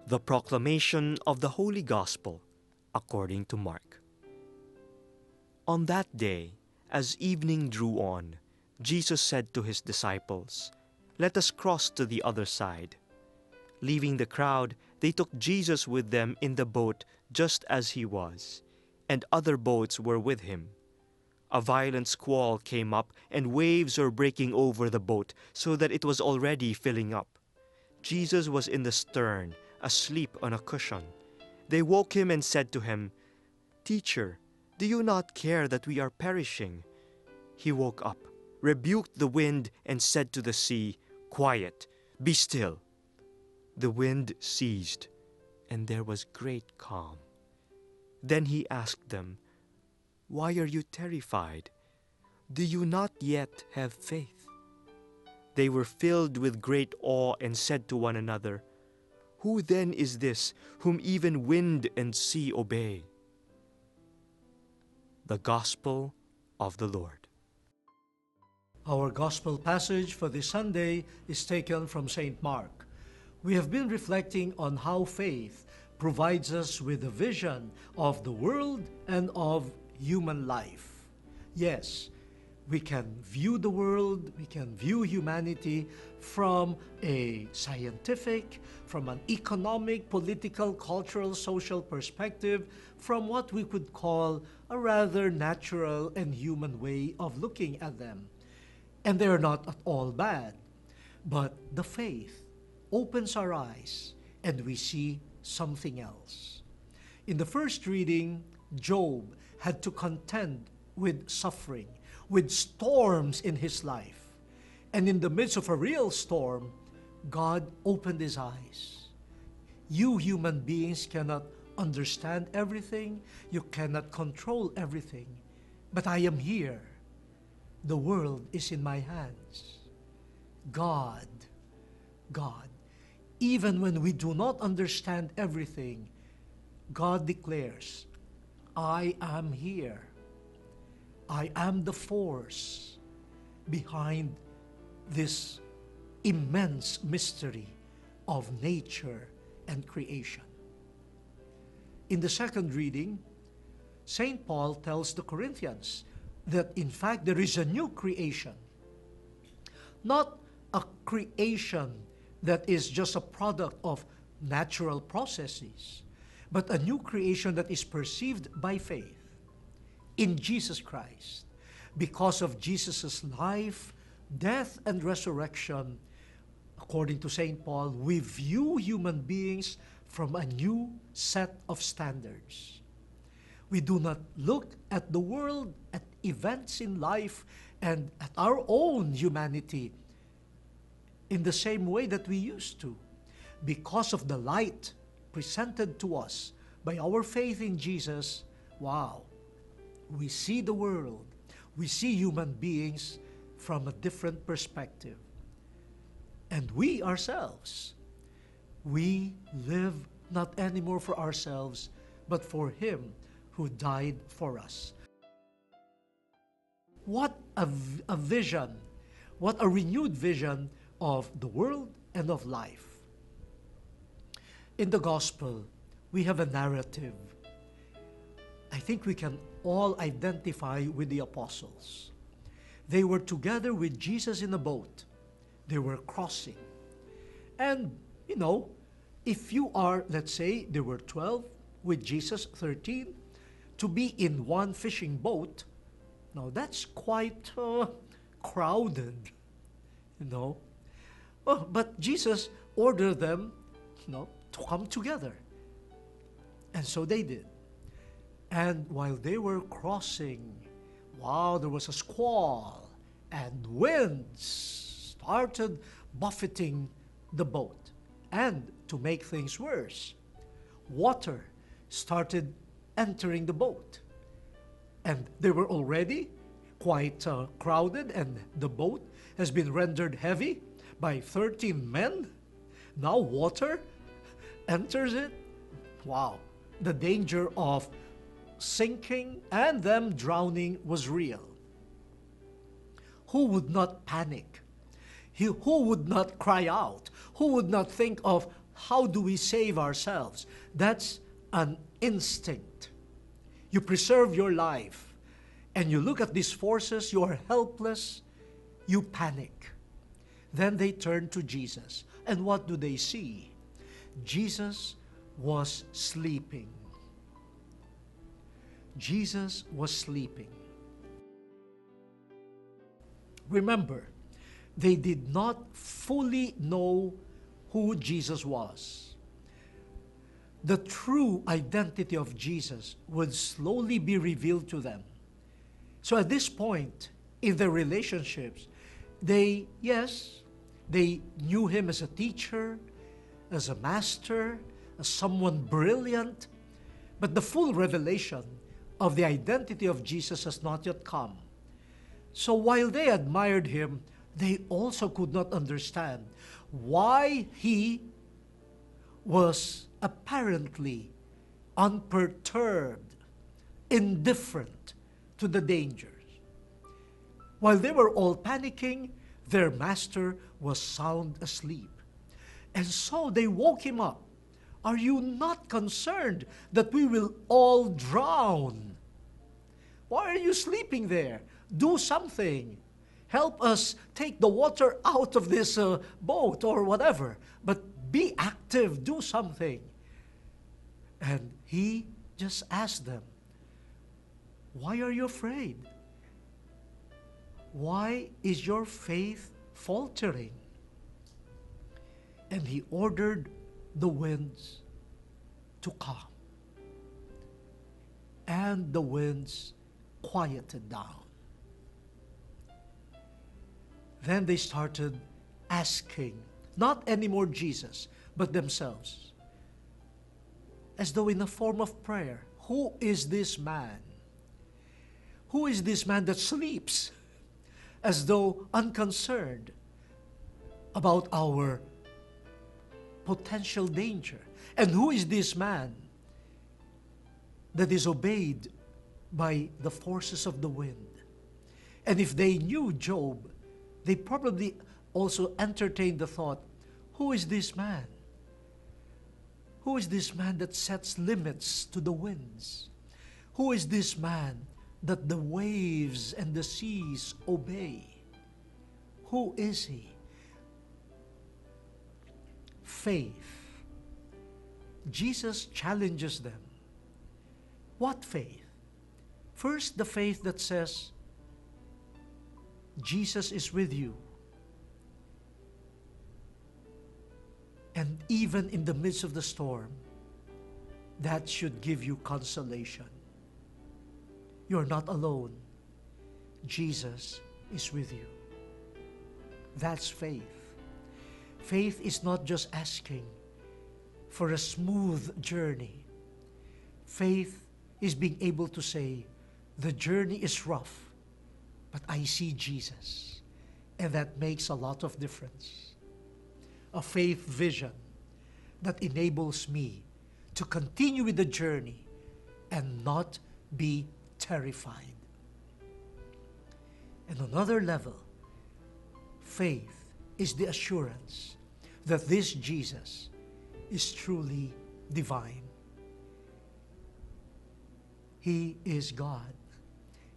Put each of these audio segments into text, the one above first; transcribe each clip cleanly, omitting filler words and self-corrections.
The proclamation of the Holy Gospel according to Mark. On that day, as evening drew on, Jesus said to his disciples, "Let us cross to the other side." Leaving the crowd, they took Jesus with them in the boat just as he was, and other boats were with him. A violent squall came up, and waves were breaking over the boat so that it was already filling up. Jesus was in the stern, asleep on a cushion. They woke him and said to him, "Teacher, do you not care that we are perishing?" He woke up, rebuked the wind, and said to the sea, "Quiet, be still." The wind ceased, and there was great calm. Then he asked them, "Why are you terrified? Do you not yet have faith?" They were filled with great awe and said to one another, "Who then is this whom even wind and sea obey?" The Gospel of the Lord. Our Gospel passage for this Sunday is taken from St. Mark. We have been reflecting on how faith provides us with a vision of the world and of human life. Yes, we can view the world, we can view humanity from a scientific, from an economic, political, cultural, social perspective, from what we could call a rather natural and human way of looking at them. And they're not at all bad. But the faith opens our eyes and we see something else. In the first reading, Job had to contend with suffering, with storms in his life. And in the midst of a real storm, God opened his eyes. You human beings cannot understand everything. You cannot control everything. But I am here. The world is in my hands. God, even when we do not understand everything, God declares, "I am here. I am the force behind this immense mystery of nature and creation." In the second reading, St. Paul tells the Corinthians that in fact there is a new creation. Not a creation that is just a product of natural processes, but a new creation that is perceived by faith in Jesus Christ. Because of Jesus' life, death, and resurrection, according to St. Paul, we view human beings from a new set of standards. We do not look at the world, at events in life, and at our own humanity in the same way that we used to. Because of the light presented to us by our faith in Jesus, wow, we see the world, we see human beings from a different perspective. And we ourselves, we live not anymore for ourselves, but for Him who died for us. What a vision, what a renewed vision of the world and of life. In the Gospel, we have a narrative. I think we can all identify with the apostles. They were together with Jesus in a boat. They were crossing. And, if you are, let's say, there were 12, with Jesus 13, to be in one fishing boat, now that's quite crowded, But Jesus ordered them, to come together. And so they did. And while they were crossing, wow, there was a squall, and winds started buffeting the boat. And to make things worse, water started entering the boat. And they were already quite crowded, and the boat has been rendered heavy by 13 men. Now water enters it. Wow. The danger of sinking and them drowning was real. Who would not panic? Who would not cry out? Who would not think of how do we save ourselves? That's an instinct. You preserve your life, and you look at these forces, you are helpless, you panic. Then they turn to Jesus. And what do they see? Jesus was sleeping. Jesus was sleeping. Remember, they did not fully know who Jesus was. The true identity of Jesus would slowly be revealed to them. So at this point in their relationships, they knew him as a teacher, as a master, as someone brilliant, but the full revelation of the identity of Jesus has not yet come. So while they admired him, they also could not understand why he was apparently unperturbed, indifferent to the dangers. While they were all panicking, their master was sound asleep. And so they woke him up. Are you not concerned that we will all drown? Why are you sleeping there? Do something. Help us take the water out of this boat or whatever. But be active, do something. And he just asked them, why are you afraid? Why is your faith faltering? And he ordered the winds to calm. And the winds quieted down. Then they started asking, not anymore Jesus, but themselves, as though in a form of prayer, who is this man? Who is this man that sleeps as though unconcerned about our potential danger? And who is this man that is obeyed by the forces of the wind? And if they knew Job, they probably also entertained the thought, who is this man? Who is this man that sets limits to the winds? Who is this man that the waves and the seas obey? Who is he? Faith. Jesus challenges them. What faith? First, the faith that says, Jesus is with you. And even in the midst of the storm, that should give you consolation. You're not alone. Jesus is with you. That's faith. Faith is not just asking for a smooth journey. Faith is being able to say, the journey is rough, but I see Jesus. And that makes a lot of difference. A faith vision that enables me to continue with the journey and not be terrified. And another level, faith is the assurance that this Jesus is truly divine. He is God,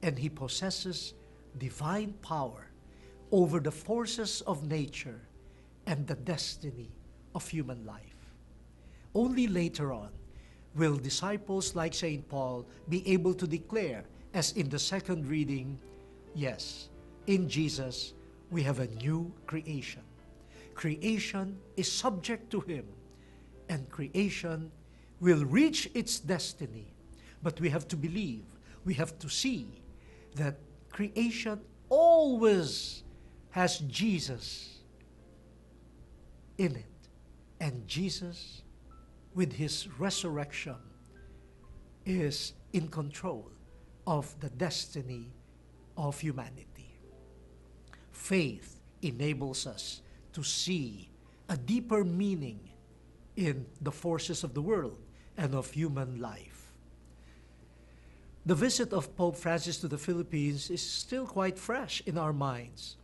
and he possesses divine power over the forces of nature and the destiny of human life. Only later on will disciples like St. Paul be able to declare, as in the second reading, yes, in Jesus we have a new creation. Creation is subject to him, and creation will reach its destiny. But we have to believe, we have to see that creation always has Jesus in it. And Jesus, with his resurrection, is in control of the destiny of humanity. Faith enables us to see a deeper meaning in the forces of the world and of human life. The visit of Pope Francis to the Philippines is still quite fresh in our minds.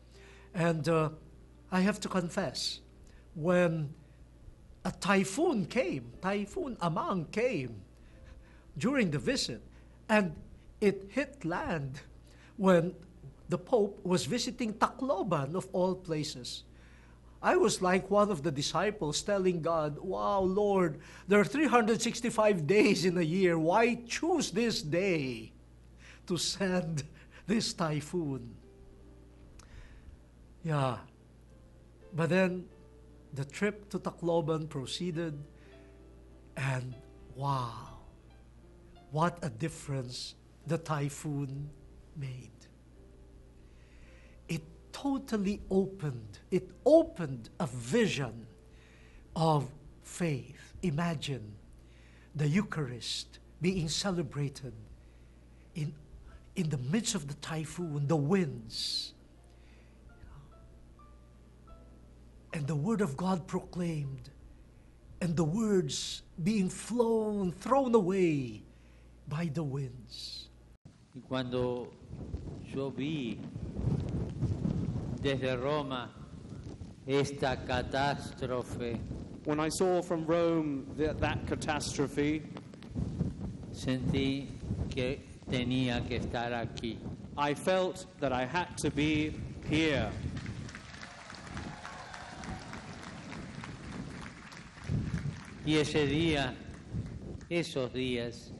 And I have to confess, when a typhoon came, Typhoon Amang came during the visit, and it hit land when the Pope was visiting Tacloban, of all places. I was like one of the disciples telling God, wow, Lord, there are 365 days in a year. Why choose this day to send this typhoon? Yeah. But then the trip to Tacloban proceeded, and wow, what a difference the typhoon made. It totally opened a vision of faith. Imagine the Eucharist being celebrated in the midst of the typhoon, the winds, and the Word of God proclaimed, and the words being thrown away by the winds. Y cuando yo vi desde Roma esta catástrofe, When I saw from Rome that catastrophe, sentí que tenía que estar aquí. I felt that I had to be here. Y ese día, esos días,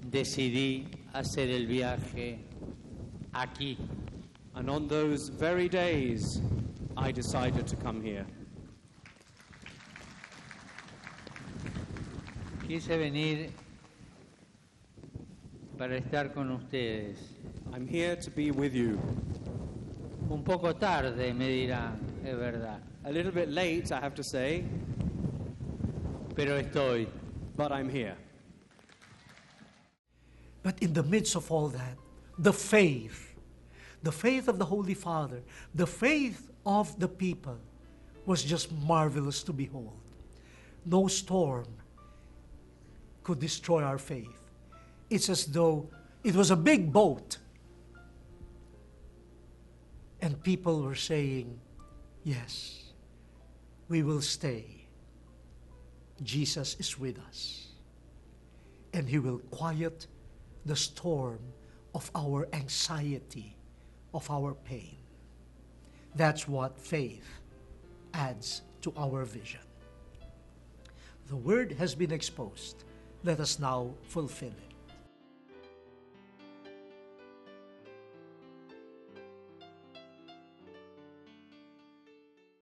decidí hacer el viaje aquí. And on those very days, I decided to come here. Quise venir para estar con ustedes. I'm here to be with you. Un poco tarde, me dirán, es verdad, A little bit late, I have to say, pero estoy. but I'm here. But in the midst of all that, the faith of the Holy Father, the faith of the people was just marvelous to behold. No storm could destroy our faith. It's as though it was a big boat, and people were saying, yes, we will stay. Jesus is with us, and He will quiet the storm of our anxiety, of our pain. That's what faith adds to our vision. The word has been exposed. Let us now fulfill it.